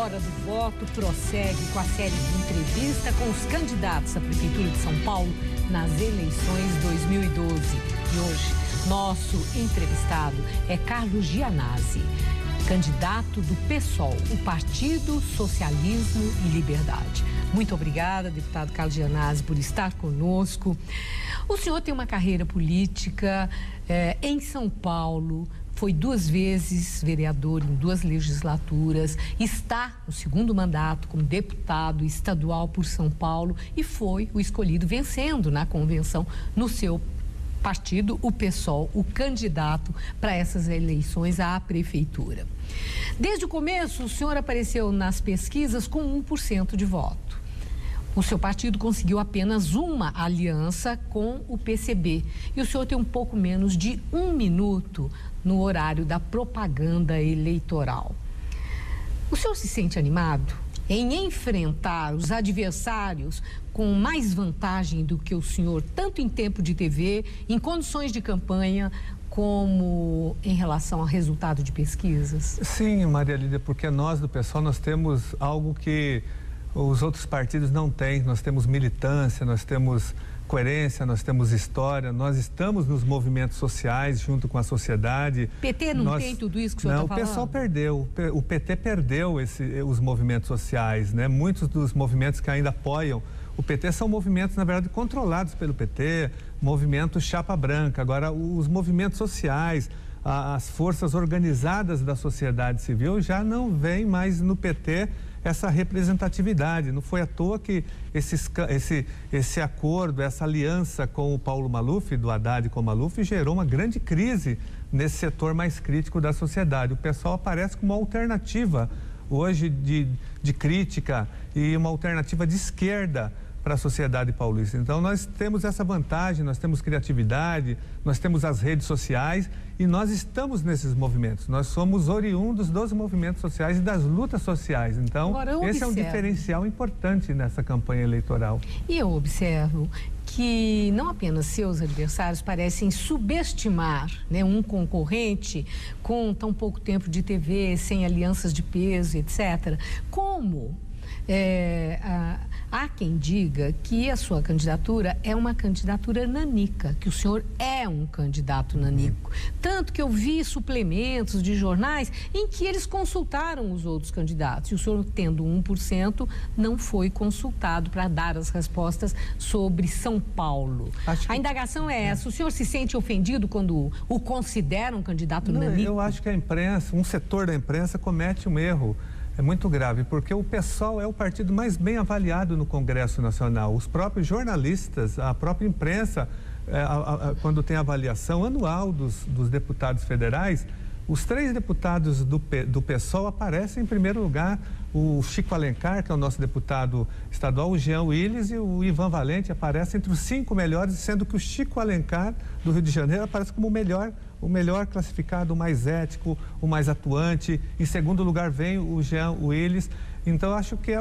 Hora do Voto prossegue com a série de entrevista com os candidatos à Prefeitura de São Paulo nas eleições 2012. E hoje, nosso entrevistado é Carlos Gianazzi, candidato do PSOL, o Partido Socialismo e Liberdade. Muito obrigada, deputado Carlos Gianazzi, por estar conosco. O senhor tem uma carreira política em São Paulo, foi 2 vezes vereador em 2 legislaturas, está no 2º mandato como deputado estadual por São Paulo e foi o escolhido vencendo na convenção no seu partido, o PSOL, o candidato para essas eleições à prefeitura. Desde o começo, o senhor apareceu nas pesquisas com 1% de voto. O seu partido conseguiu apenas uma aliança com o PCB. E o senhor tem um pouco menos de 1 minuto no horário da propaganda eleitoral. O senhor se sente animado em enfrentar os adversários com mais vantagem do que o senhor, tanto em tempo de TV, em condições de campanha, como em relação ao resultado de pesquisas? Sim, Maria Lídia, porque nós do PSOL, nós temos algo que os outros partidos não têm. Nós temos militância, nós temos coerência, nós temos história, nós estamos nos movimentos sociais junto com a sociedade. PT não tem tudo isso que o senhor está falando? Não, o PSOL perdeu, o PT perdeu os movimentos sociais, né? Muitos dos movimentos que ainda apoiam o PT são movimentos, na verdade, controlados pelo PT, movimento chapa branca. Agora, os movimentos sociais, as forças organizadas da sociedade civil já não veem mais no PT essa representatividade. Não foi à toa que esse acordo, essa aliança com o Paulo Maluf, do Haddad com o Maluf, gerou uma grande crise nesse setor mais crítico da sociedade. O PSOL aparece como uma alternativa hoje de crítica e uma alternativa de esquerda para a sociedade paulista. Então, nós temos essa vantagem, nós temos criatividade, nós temos as redes sociais e nós estamos nesses movimentos. Nós somos oriundos dos movimentos sociais e das lutas sociais. Então, esse é um diferencial importante nessa campanha eleitoral. E eu observo que não apenas seus adversários parecem subestimar, né, um concorrente com tão pouco tempo de TV, sem alianças de peso, etc., como há quem diga que a sua candidatura é uma candidatura nanica, que o senhor é um candidato nanico. Tanto que eu vi suplementos de jornais em que eles consultaram os outros candidatos. E o senhor, tendo 1%, não foi consultado para dar as respostas sobre São Paulo. A indagação é essa. O senhor se sente ofendido quando o considera um candidato nanico? Eu acho que a imprensa, um setor da imprensa comete um erro. É muito grave, porque o PSOL é o partido mais bem avaliado no Congresso Nacional. Os próprios jornalistas, a própria imprensa, quando tem avaliação anual dos deputados federais, os 3 deputados do PSOL aparecem em primeiro lugar. O Chico Alencar, que é o nosso deputado estadual, o Jean Willis e o Ivan Valente aparecem entre os 5 melhores, sendo que o Chico Alencar, do Rio de Janeiro, aparece como o melhor classificado, o mais ético, o mais atuante. Em segundo lugar vem o Jean Willis. Então, eu acho que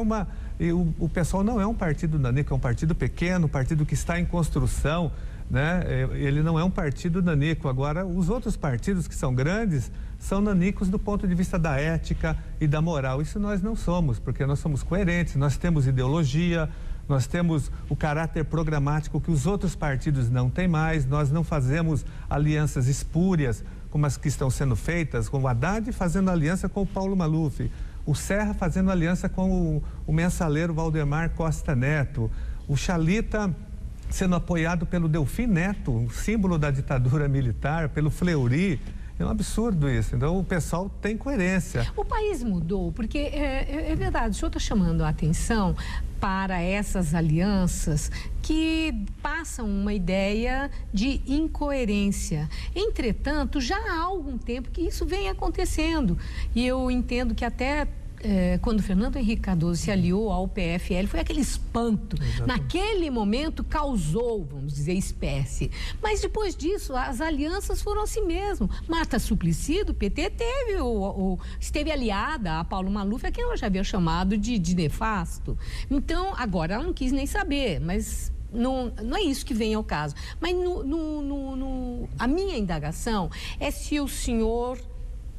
o PSOL não é um partido nanico, é um partido pequeno, um partido que está em construção, né? Ele não é um partido nanico. Agora, os outros partidos que são grandes são nanicos do ponto de vista da ética e da moral. Isso nós não somos, porque nós somos coerentes, nós temos ideologia, nós temos o caráter programático que os outros partidos não têm mais, nós não fazemos alianças espúrias como as que estão sendo feitas, como o Haddad fazendo aliança com o Paulo Maluf, o Serra fazendo aliança com o mensaleiro Valdemar Costa Neto, o Chalita sendo apoiado pelo Delfim Neto, um símbolo da ditadura militar, pelo Fleury. É um absurdo isso. Então, o pessoal tem coerência. O país mudou, porque é verdade, o senhor está chamando a atenção para essas alianças que passam uma ideia de incoerência. Entretanto, já há algum tempo que isso vem acontecendo. E eu entendo que até quando Fernando Henrique Cardoso se aliou ao PFL, foi aquele espanto. Exatamente. Naquele momento causou, vamos dizer, espécie. Mas depois disso, as alianças foram assim mesmo. Marta Suplicy, do PT, esteve aliada a Paulo Maluf, a quem ela já havia chamado de nefasto. Então, agora ela não quis nem saber, mas não é isso que vem ao caso. Mas a minha indagação é se o senhor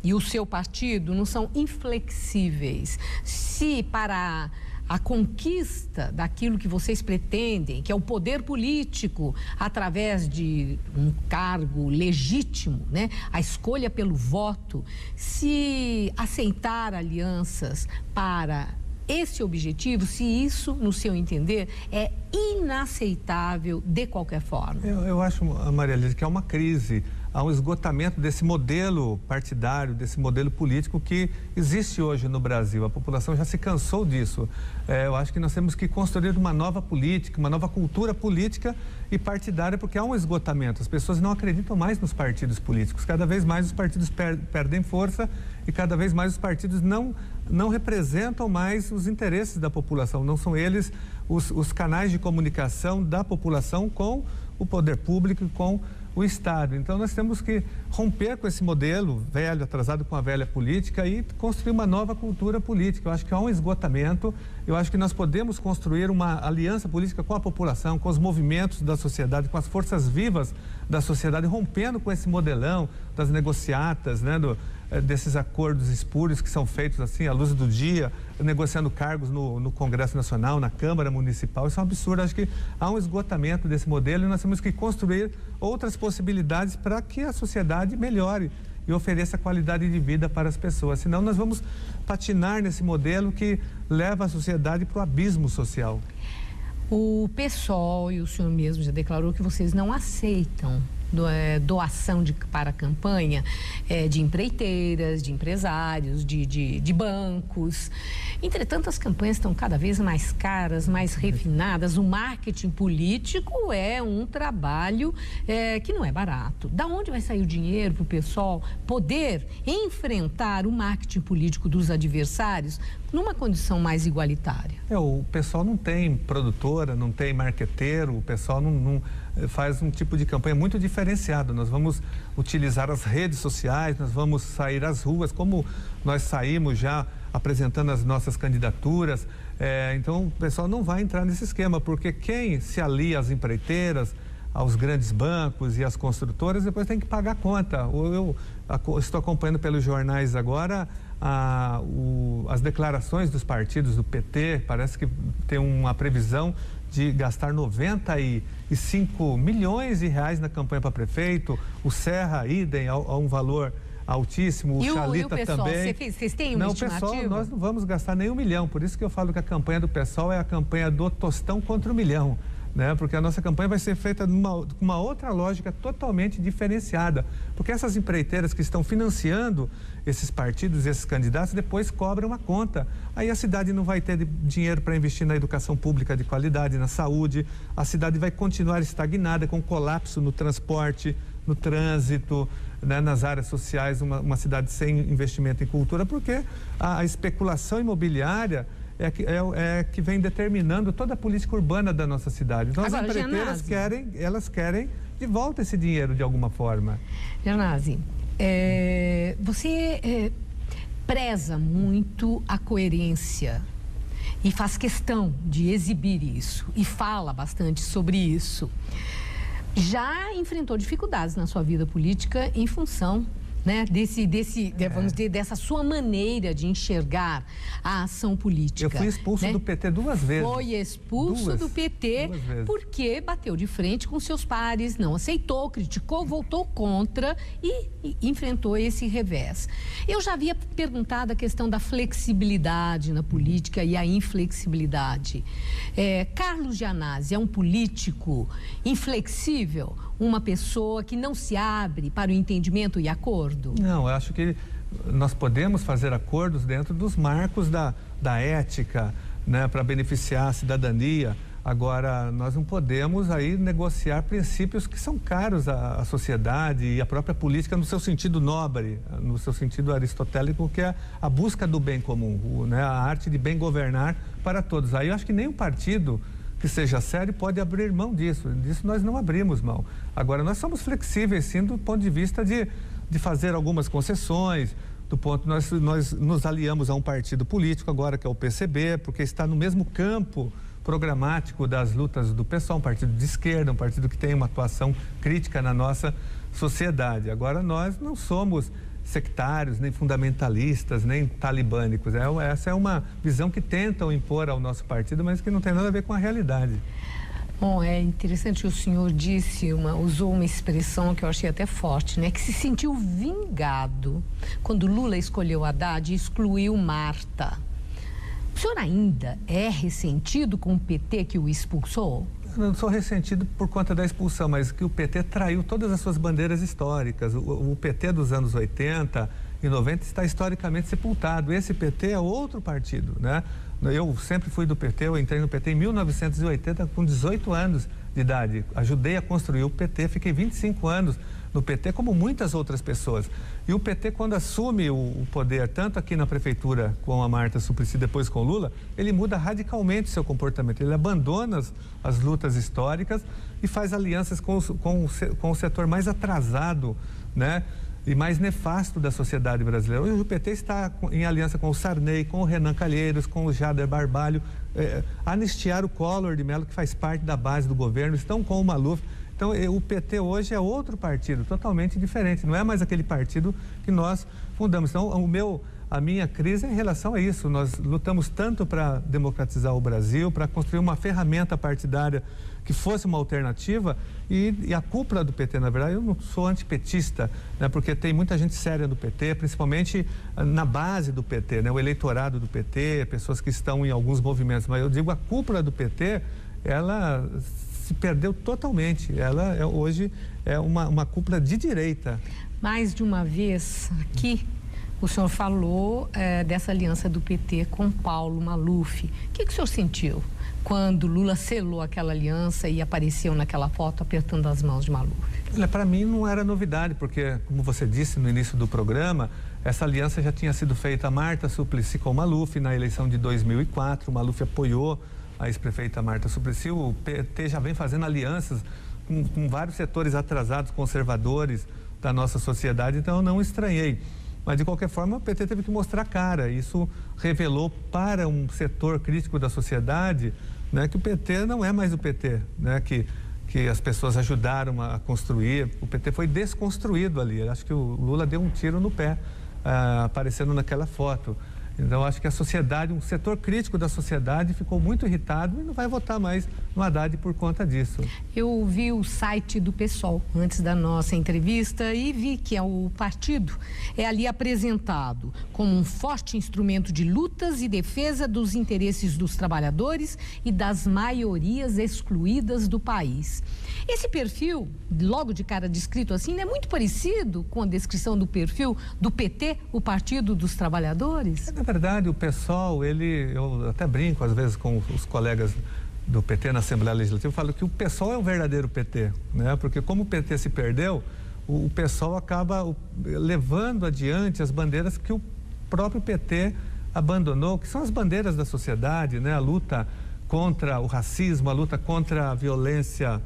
e o seu partido não são inflexíveis. Se para a conquista daquilo que vocês pretendem, que é o poder político, através de um cargo legítimo, né? A escolha pelo voto, se aceitar alianças para esse objetivo, se isso, no seu entender, é inaceitável de qualquer forma. Eu acho, Maria Elisa, que é uma crise. Há um esgotamento desse modelo partidário, desse modelo político que existe hoje no Brasil. A população já se cansou disso. Eu acho que nós temos que construir uma nova política, uma nova cultura política e partidária, porque há um esgotamento. As pessoas não acreditam mais nos partidos políticos. Cada vez mais os partidos perdem força e cada vez mais os partidos não representam mais os interesses da população. Não são eles os canais de comunicação da população com o poder público e com o Estado. Então, nós temos que romper com esse modelo velho, atrasado com a velha política e construir uma nova cultura política. Eu acho que há um esgotamento, eu acho que nós podemos construir uma aliança política com a população, com os movimentos da sociedade, com as forças vivas da sociedade, rompendo com esse modelão das negociatas, né, desses acordos espúrios que são feitos assim, à luz do dia, negociando cargos no Congresso Nacional, na Câmara Municipal. Isso é um absurdo. Acho que há um esgotamento desse modelo e nós temos que construir outras possibilidades para que a sociedade melhore e ofereça qualidade de vida para as pessoas. Senão nós vamos patinar nesse modelo que leva a sociedade para o abismo social. O PSOL e o senhor mesmo já declarou que vocês não aceitam doação para a campanha de empreiteiras, de empresários, de bancos. Entretanto, as campanhas estão cada vez mais caras, mais refinadas. O marketing político é um trabalho que não é barato. Da onde vai sair o dinheiro para o pessoal poder enfrentar o marketing político dos adversários numa condição mais igualitária? O pessoal não tem produtora, não tem marqueteiro, o pessoal não faz um tipo de campanha muito diferenciado. Nós vamos utilizar as redes sociais, nós vamos sair às ruas, como nós saímos já apresentando as nossas candidaturas. Então, o pessoal não vai entrar nesse esquema, porque quem se alia às empreiteiras, aos grandes bancos e às construtoras, depois tem que pagar a conta. Eu estou acompanhando pelos jornais agora as declarações dos partidos do PT, parece que tem uma previsão de gastar 95 milhões de reais na campanha para prefeito, o Serra, idem, a um valor altíssimo, o Chalita também. Vocês têm uma estimativa? Pessoal, nós não vamos gastar nem 1 milhão, por isso que eu falo que a campanha do PSOL é a campanha do tostão contra o milhão. Né? Porque a nossa campanha vai ser feita com uma outra lógica totalmente diferenciada. Porque essas empreiteiras que estão financiando esses partidos, esses candidatos, depois cobram uma conta. Aí a cidade não vai ter dinheiro para investir na educação pública de qualidade, na saúde. A cidade vai continuar estagnada, com colapso no transporte, no trânsito, né? Nas áreas sociais, uma cidade sem investimento em cultura, porque a especulação imobiliária que vem determinando toda a política urbana da nossa cidade. Então, as empreiteiras querem de volta esse dinheiro de alguma forma. Janase, você preza muito a coerência e faz questão de exibir isso e fala bastante sobre isso. Já enfrentou dificuldades na sua vida política em função, né, vamos dizer, dessa sua maneira de enxergar a ação política. Eu fui expulso, né, do PT 2 vezes. Foi expulso do PT porque bateu de frente com seus pares, não aceitou, criticou, voltou contra e enfrentou esse revés. Eu já havia perguntado a questão da flexibilidade na política e a inflexibilidade. Carlos Janase é um político inflexível? Uma pessoa que não se abre para o entendimento e acordo? Não, eu acho que nós podemos fazer acordos dentro dos marcos da ética, né, para beneficiar a cidadania. Agora, nós não podemos aí negociar princípios que são caros à sociedade e à própria política no seu sentido nobre, no seu sentido aristotélico, que é a busca do bem comum, né, a arte de bem governar para todos. Aí eu acho que nenhum partido que seja sério pode abrir mão disso. Disso nós não abrimos mão. Agora, nós somos flexíveis, sim, do ponto de vista de fazer algumas concessões, nós nos aliamos a um partido político agora, que é o PCB, porque está no mesmo campo programático das lutas do PSOL, um partido de esquerda, um partido que tem uma atuação crítica na nossa sociedade. Agora, nós não somos sectários, nem fundamentalistas, nem talibânicos. Essa é uma visão que tentam impor ao nosso partido, mas que não tem nada a ver com a realidade. Bom, é interessante que o senhor usou uma expressão que eu achei até forte, né? Que se sentiu vingado quando Lula escolheu Haddad e excluiu Marta. O senhor ainda é ressentido com o PT que o expulsou? Eu não sou ressentido por conta da expulsão, mas que o PT traiu todas as suas bandeiras históricas. O PT dos anos 80 e 90 está historicamente sepultado. Esse PT é outro partido, né? Eu sempre fui do PT, eu entrei no PT em 1980 com 18 anos de idade. Ajudei a construir o PT, fiquei 25 anos no PT, como muitas outras pessoas. E o PT, quando assume o poder, tanto aqui na prefeitura com a Marta Suplicy, depois com o Lula, ele muda radicalmente o seu comportamento. Ele abandona as lutas históricas e faz alianças com o setor mais atrasado, né? E mais nefasto da sociedade brasileira. Hoje o PT está em aliança com o Sarney, com o Renan Calheiros, com o Jader Barbalho, anistiar o Collor de Mello, que faz parte da base do governo, estão com o Maluf. Então, o PT hoje é outro partido, totalmente diferente, não é mais aquele partido que nós fundamos. Então, a minha crise é em relação a isso. Nós lutamos tanto para democratizar o Brasil, para construir uma ferramenta partidária que fosse uma alternativa e a cúpula do PT, na verdade, eu não sou antipetista, né, porque tem muita gente séria do PT, principalmente na base do PT, né, o eleitorado do PT, pessoas que estão em alguns movimentos, mas eu digo a cúpula do PT, ela se perdeu totalmente, ela hoje é uma cúpula de direita. Mais de uma vez aqui, o senhor falou dessa aliança do PT com Paulo Maluf. O que o senhor sentiu quando Lula selou aquela aliança e apareceu naquela foto apertando as mãos de Maluf? Para mim não era novidade, porque, como você disse no início do programa, essa aliança já tinha sido feita a Marta Suplicy com o Maluf na eleição de 2004. O Maluf apoiou a ex-prefeita Marta Suplicy. O PT já vem fazendo alianças com vários setores atrasados, conservadores da nossa sociedade, então eu não estranhei. Mas, de qualquer forma, o PT teve que mostrar a cara. Isso revelou para um setor crítico da sociedade, né, que o PT não é mais o PT, né, que as pessoas ajudaram a construir. O PT foi desconstruído ali. Acho que o Lula deu um tiro no pé, aparecendo naquela foto. Então, acho que a sociedade, um setor crítico da sociedade ficou muito irritado e não vai votar mais no Haddad por conta disso. Eu vi o site do PSOL antes da nossa entrevista e vi que o partido é ali apresentado como um forte instrumento de lutas e defesa dos interesses dos trabalhadores e das maiorias excluídas do país. Esse perfil, logo de cara descrito assim, é muito parecido com a descrição do perfil do PT, o Partido dos Trabalhadores? Na verdade, o PSOL, eu até brinco às vezes com os colegas do PT na Assembleia Legislativa, eu falo que o PSOL é o verdadeiro PT, né? Porque como o PT se perdeu, o PSOL acaba levando adiante as bandeiras que o próprio PT abandonou, que são as bandeiras da sociedade, né? A luta contra o racismo, a luta contra a violência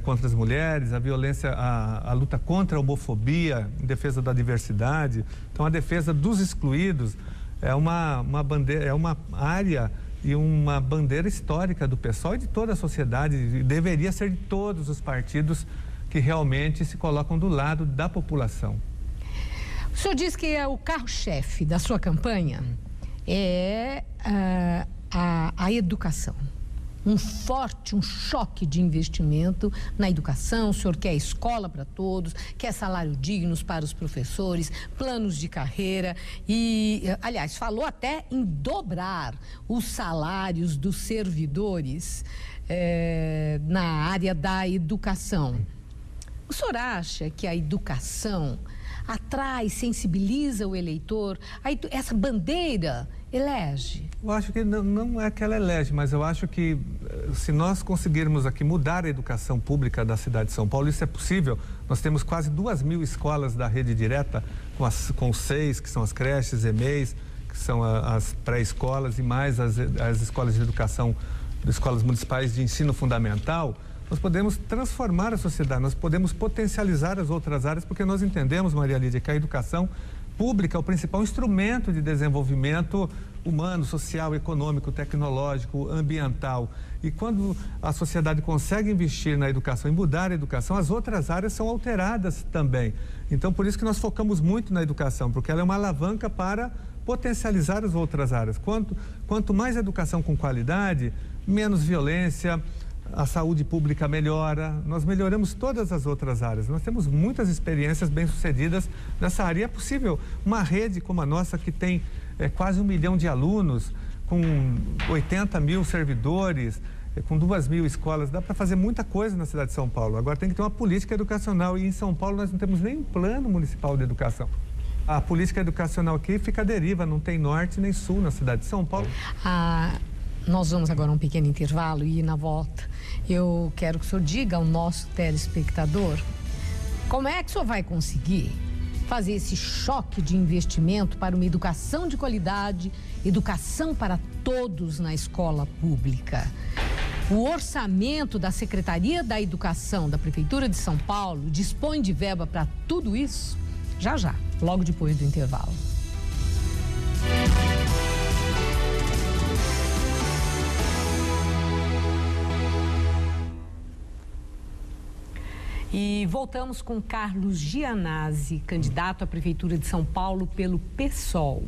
contra as mulheres, a luta contra a homofobia, em defesa da diversidade. Então, a defesa dos excluídos é uma bandeira, é uma área e uma bandeira histórica do PSOL e de toda a sociedade, e deveria ser de todos os partidos que realmente se colocam do lado da população. O senhor diz que o carro-chefe da sua campanha é a educação. Um choque de investimento na educação. O senhor quer escola para todos, quer salário dignos para os professores, planos de carreira e, aliás, falou até em dobrar os salários dos servidores na área da educação. O senhor acha que a educação atrai, sensibiliza o eleitor? Essa bandeira elege? Eu acho que não é que ela elege, mas eu acho que se nós conseguirmos aqui mudar a educação pública da cidade de São Paulo, isso é possível. Nós temos quase 2.000 escolas da rede direta, com 6, que são as creches, EMEIs, que são as pré-escolas, e mais as escolas de educação, escolas municipais de ensino fundamental. Nós podemos transformar a sociedade, nós podemos potencializar as outras áreas, porque nós entendemos, Maria Lídia, que a educação pública é o principal instrumento de desenvolvimento humano, social, econômico, tecnológico, ambiental. E quando a sociedade consegue investir na educação e mudar a educação, as outras áreas são alteradas também. Então, por isso que nós focamos muito na educação, porque ela é uma alavanca para potencializar as outras áreas. Quanto mais educação com qualidade, menos violência, a saúde pública melhora, nós melhoramos todas as outras áreas. Nós temos muitas experiências bem-sucedidas nessa área. E é possível uma rede como a nossa, que tem quase 1 milhão de alunos, com 80 mil servidores, com 2.000 escolas, dá para fazer muita coisa na cidade de São Paulo. Agora tem que ter uma política educacional, e em São Paulo nós não temos nem um plano municipal de educação. A política educacional aqui fica à deriva, não tem norte nem sul na cidade de São Paulo. Nós vamos agora a um pequeno intervalo e na volta eu quero que o senhor diga ao nosso telespectador como é que o senhor vai conseguir fazer esse choque de investimento para uma educação de qualidade, educação para todos na escola pública. O orçamento da Secretaria da Educação da Prefeitura de São Paulo dispõe de verba para tudo isso? Já, logo depois do intervalo. E voltamos com Carlos Gianazzi, candidato à Prefeitura de São Paulo pelo PSOL.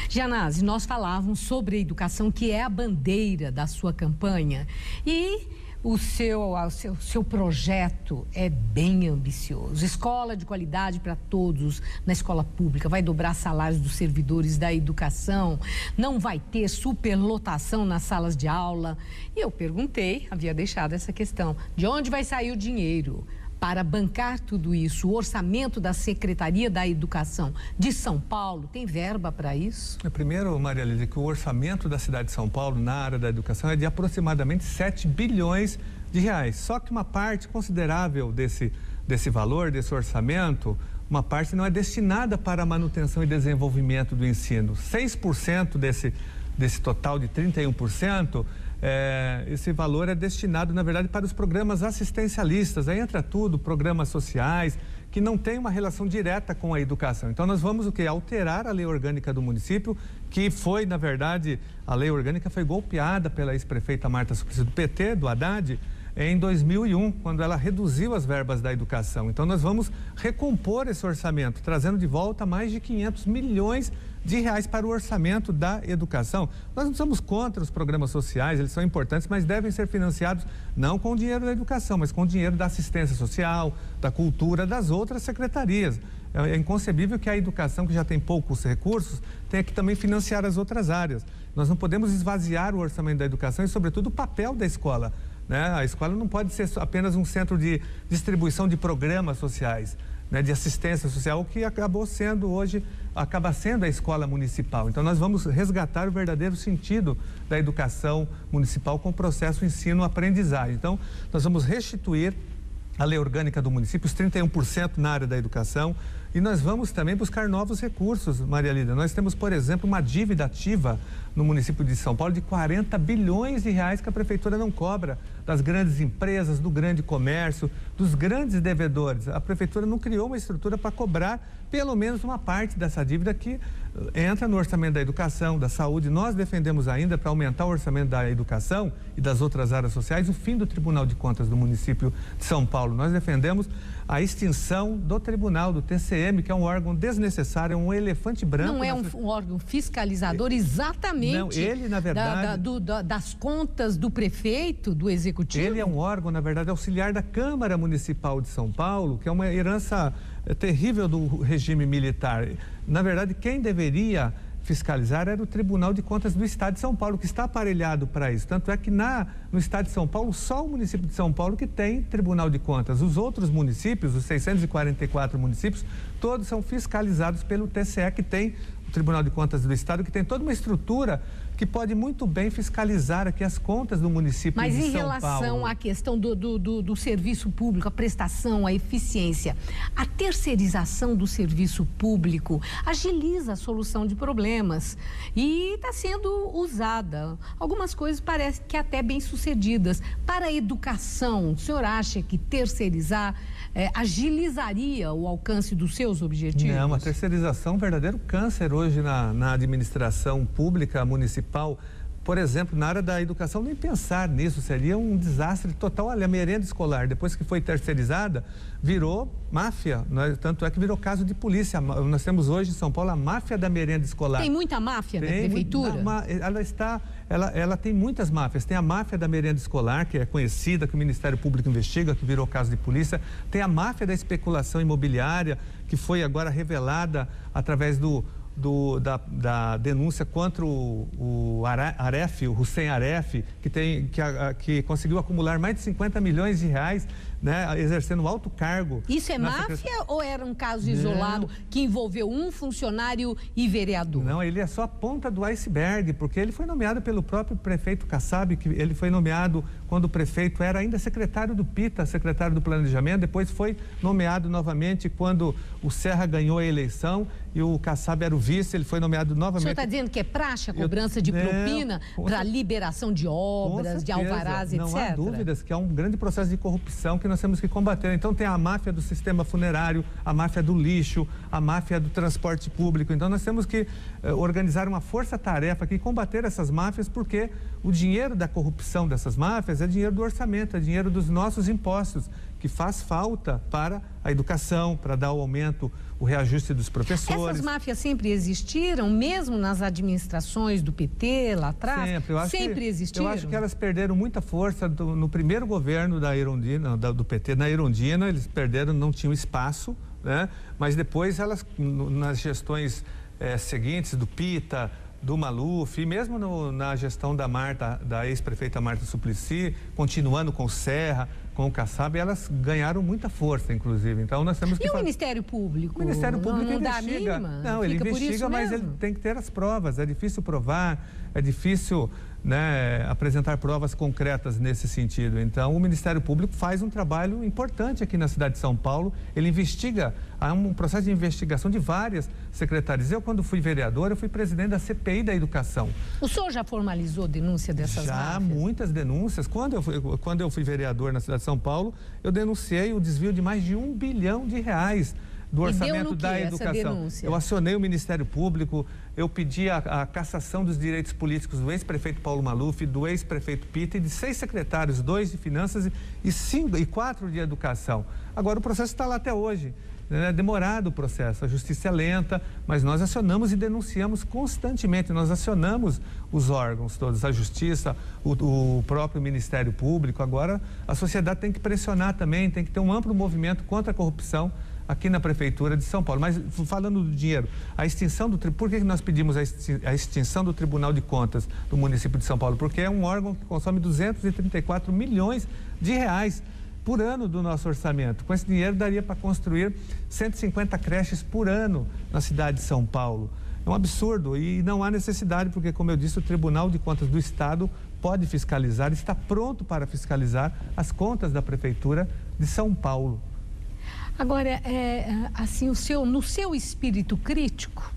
Gianazzi, nós falávamos sobre a educação, que é a bandeira da sua campanha, e o seu projeto é bem ambicioso. Escola de qualidade para todos na escola pública, vai dobrar salários dos servidores da educação, não vai ter superlotação nas salas de aula. E eu perguntei, havia deixado essa questão, de onde vai sair o dinheiro para bancar tudo isso? O orçamento da Secretaria da Educação de São Paulo tem verba para isso? Primeiro, Maria Lídia, que o orçamento da cidade de São Paulo na área da educação é de aproximadamente 7 bilhões de reais. Só que uma parte considerável desse valor, desse orçamento, uma parte não é destinada para a manutenção e desenvolvimento do ensino. 6% desse total de 31%, esse valor é destinado, na verdade, para os programas assistencialistas. Aí entra tudo, programas sociais, que não tem uma relação direta com a educação. Então, nós vamos alterar a lei orgânica do município, que foi, na verdade, a lei orgânica foi golpeada pela ex-prefeita Marta Suplicy do PT, do Haddad, em 2001, quando ela reduziu as verbas da educação. Então, nós vamos recompor esse orçamento, trazendo de volta mais de 500 milhões de reais para o orçamento da educação. Nós não somos contra os programas sociais, eles são importantes, mas devem ser financiados não com o dinheiro da educação, mas com o dinheiro da assistência social, da cultura, das outras secretarias. É inconcebível que a educação, que já tem poucos recursos, tenha que também financiar as outras áreas. Nós não podemos esvaziar o orçamento da educação e, sobretudo, o papel da escola, né? A escola não pode ser apenas um centro de distribuição de programas sociais, né, de assistência social, o que acaba sendo a escola municipal. Então, nós vamos resgatar o verdadeiro sentido da educação municipal com o processo ensino-aprendizagem. Então, nós vamos restituir a lei orgânica do município, os 31% na área da educação, e nós vamos também buscar novos recursos, Maria Lídia. Nós temos, por exemplo, uma dívida ativa no município de São Paulo de 40 bilhões de reais que a prefeitura não cobra das grandes empresas, do grande comércio, dos grandes devedores. A prefeitura não criou uma estrutura para cobrar pelo menos uma parte dessa dívida que entra no orçamento da educação, da saúde. Nós defendemos ainda, para aumentar o orçamento da educação e das outras áreas sociais, o fim do Tribunal de Contas do município de São Paulo. Nós defendemos a extinção do tribunal, do TCM, que é um órgão desnecessário, é um elefante branco. Não é um órgão fiscalizador, exatamente. Não, ele, na verdade... das contas do prefeito, do executivo? Ele é um órgão, na verdade, auxiliar da Câmara Municipal de São Paulo, que é uma herança terrível do regime militar. Na verdade, quem deveria fiscalizar era o Tribunal de Contas do Estado de São Paulo, que está aparelhado para isso. Tanto é que no Estado de São Paulo, só o município de São Paulo que tem Tribunal de Contas. Os outros municípios, os 644 municípios, todos são fiscalizados pelo TCE, que tem o Tribunal de Contas do Estado, que tem toda uma estrutura que pode muito bem fiscalizar aqui as contas do município de São Paulo. Mas em relação à questão do serviço público, a prestação, a eficiência, a terceirização do serviço público agiliza a solução de problemas e está sendo usada. Algumas coisas parecem que até bem-sucedidas. Para a educação, o senhor acha que terceirizar agilizaria o alcance dos seus objetivos? Não, a terceirização é um verdadeiro câncer hoje na administração pública municipal. Por exemplo, na área da educação, nem pensar nisso, seria um desastre total. Olha, a merenda escolar, depois que foi terceirizada, virou máfia, tanto é que virou caso de polícia. Nós temos hoje em São Paulo a máfia da merenda escolar. Tem muita máfia na prefeitura? Ela tem muitas máfias. Tem a máfia da merenda escolar, que é conhecida, que o Ministério Público investiga, que virou caso de polícia. Tem a máfia da especulação imobiliária, que foi agora revelada através da denúncia contra o Aref, o Hussein Aref, que conseguiu acumular mais de 50 milhões de reais, né, exercendo alto cargo. Isso é máfia ou era um caso isolado que envolveu um funcionário e vereador? Não, ele é só a ponta do iceberg, porque ele foi nomeado pelo próprio prefeito Kassab, que ele foi nomeado quando o prefeito era ainda secretário do PITA, secretário do Planejamento, depois foi nomeado novamente quando o Serra ganhou a eleição e o Kassab era o vice, ele foi nomeado novamente. O senhor está dizendo que é praxe a cobrança de propina para liberação de obras, de alvarás, etc? Não há dúvidas que é um grande processo de corrupção que nós temos que combater. Então tem a máfia do sistema funerário, a máfia do lixo, a máfia do transporte público. Então nós temos que organizar uma força-tarefa aqui e combater essas máfias, porque o dinheiro da corrupção dessas máfias é dinheiro do orçamento, é dinheiro dos nossos impostos, que faz falta para a educação, para dar o aumento, o reajuste dos professores. Essas máfias sempre existiram, mesmo nas administrações do PT lá atrás? Sempre existiram? Eu acho que elas perderam muita força no primeiro governo da Erundina, do PT na Erundina, eles perderam, não tinham espaço, né? Mas depois elas, nas gestões seguintes, do PITA, do Maluf, e mesmo na gestão da ex-prefeita Marta Suplicy, continuando com o Serra, com o Kassab, elas ganharam muita força, inclusive. Então nós temos que... E o Ministério Público? O Ministério Público não investiga. Dá a mínima? Não, ele investiga, mas ele tem que ter as provas. É difícil provar, é difícil, né, apresentar provas concretas nesse sentido. Então, o Ministério Público faz um trabalho importante aqui na cidade de São Paulo. Ele investiga, há um processo de investigação de várias secretarias. Eu, quando fui vereador, eu fui presidente da CPI da Educação. O senhor já formalizou denúncia dessas máfias? Já, muitas denúncias. Quando eu fui vereador na cidade de São Paulo, eu denunciei o desvio de mais de R$1 bilhão do orçamento da educação. Eu acionei o Ministério Público, eu pedi a cassação dos direitos políticos do ex-prefeito Paulo Maluf, do ex-prefeito Pita e de 6 secretários, 2 de Finanças e 4 de Educação. Agora, o processo está lá até hoje. É demorado o processo, a justiça é lenta, mas nós acionamos e denunciamos constantemente, nós acionamos os órgãos todos, a justiça, o próprio Ministério Público. Agora, a sociedade tem que pressionar também, tem que ter um amplo movimento contra a corrupção aqui na Prefeitura de São Paulo. Mas falando do dinheiro, a extinção por que nós pedimos a extinção do Tribunal de Contas do município de São Paulo? Porque é um órgão que consome 234 milhões de reais por ano do nosso orçamento. Com esse dinheiro daria para construir 150 creches por ano na cidade de São Paulo. É um absurdo e não há necessidade, porque, como eu disse, o Tribunal de Contas do Estado pode fiscalizar, está pronto para fiscalizar as contas da Prefeitura de São Paulo. Agora, assim, no seu espírito crítico,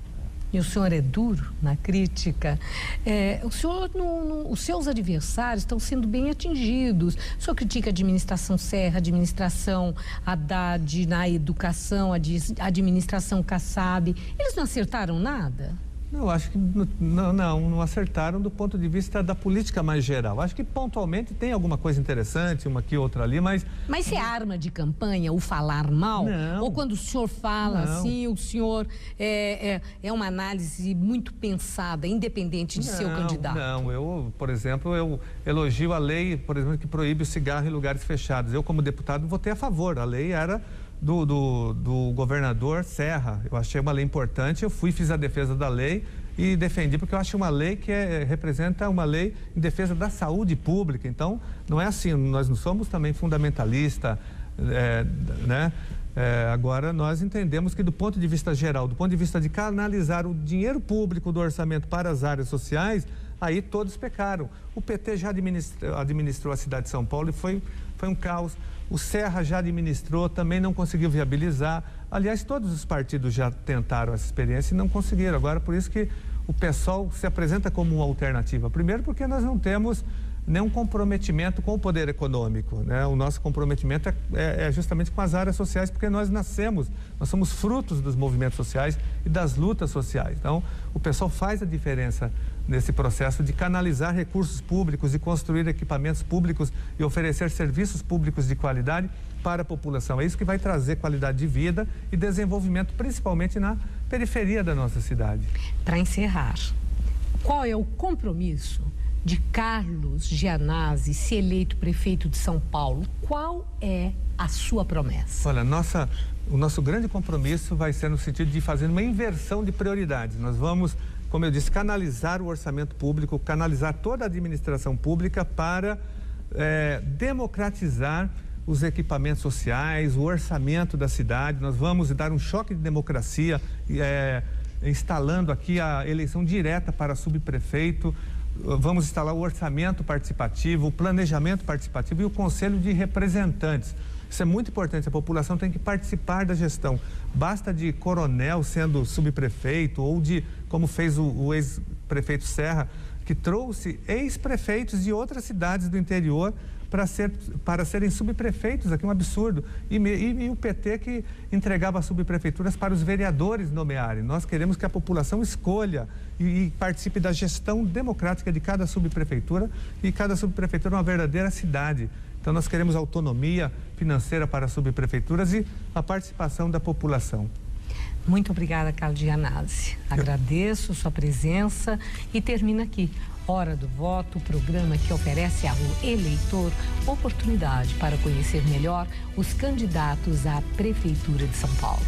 e o senhor é duro na crítica, os seus adversários estão sendo bem atingidos. O senhor critica a administração Serra, a administração Haddad na educação, a administração Kassab. Eles não acertaram nada? Não, acho que não acertaram do ponto de vista da política mais geral. Acho que pontualmente tem alguma coisa interessante, uma aqui, outra ali, mas... Mas se é arma de campanha o falar mal? Não. Ou quando o senhor fala assim, o senhor é uma análise muito pensada, independente de seu candidato? Não, eu, por exemplo, eu elogio a lei, por exemplo, que proíbe o cigarro em lugares fechados. Eu, como deputado, votei a favor. A lei era... Do governador Serra. Eu achei uma lei importante, fiz a defesa da lei e defendi, porque eu acho uma lei que representa uma lei em defesa da saúde pública. Então, não é assim, nós não somos também fundamentalistas, né? Agora, nós entendemos que, do ponto de vista geral, do ponto de vista de canalizar o dinheiro público do orçamento para as áreas sociais, aí todos pecaram. O PT já administrou a cidade de São Paulo e foi um caos. O Serra já administrou, também não conseguiu viabilizar. Aliás, todos os partidos já tentaram essa experiência e não conseguiram. Agora, por isso que o PSOL se apresenta como uma alternativa. Primeiro, porque nós não temos nenhum comprometimento com o poder econômico, né? O nosso comprometimento é justamente com as áreas sociais, porque nós somos frutos dos movimentos sociais e das lutas sociais. Então, o PSOL faz a diferença nesse processo de canalizar recursos públicos e construir equipamentos públicos e oferecer serviços públicos de qualidade para a população. É isso que vai trazer qualidade de vida e desenvolvimento, principalmente na periferia da nossa cidade. Para encerrar, qual é o compromisso de Carlos Gianazzi se eleito prefeito de São Paulo? Qual é a sua promessa? Olha, o nosso grande compromisso vai ser no sentido de fazer uma inversão de prioridades. Nós vamos, como eu disse, canalizar o orçamento público, canalizar toda a administração pública para democratizar os equipamentos sociais, o orçamento da cidade. Nós vamos dar um choque de democracia, instalando aqui a eleição direta para subprefeito. Vamos instalar o orçamento participativo, o planejamento participativo e o conselho de representantes. Isso é muito importante, a população tem que participar da gestão. Basta de coronel sendo subprefeito ou como fez o ex-prefeito Serra, que trouxe ex-prefeitos de outras cidades do interior para serem subprefeitos, aqui um absurdo. E o PT que entregava subprefeituras para os vereadores nomearem. Nós queremos que a população escolha e participe da gestão democrática de cada subprefeitura, e cada subprefeitura é uma verdadeira cidade. Então, nós queremos autonomia financeira para as subprefeituras e a participação da população. Muito obrigada, Carlos Gianazzi. Agradeço sua presença e termina aqui. Hora do Voto, o programa que oferece ao eleitor oportunidade para conhecer melhor os candidatos à Prefeitura de São Paulo.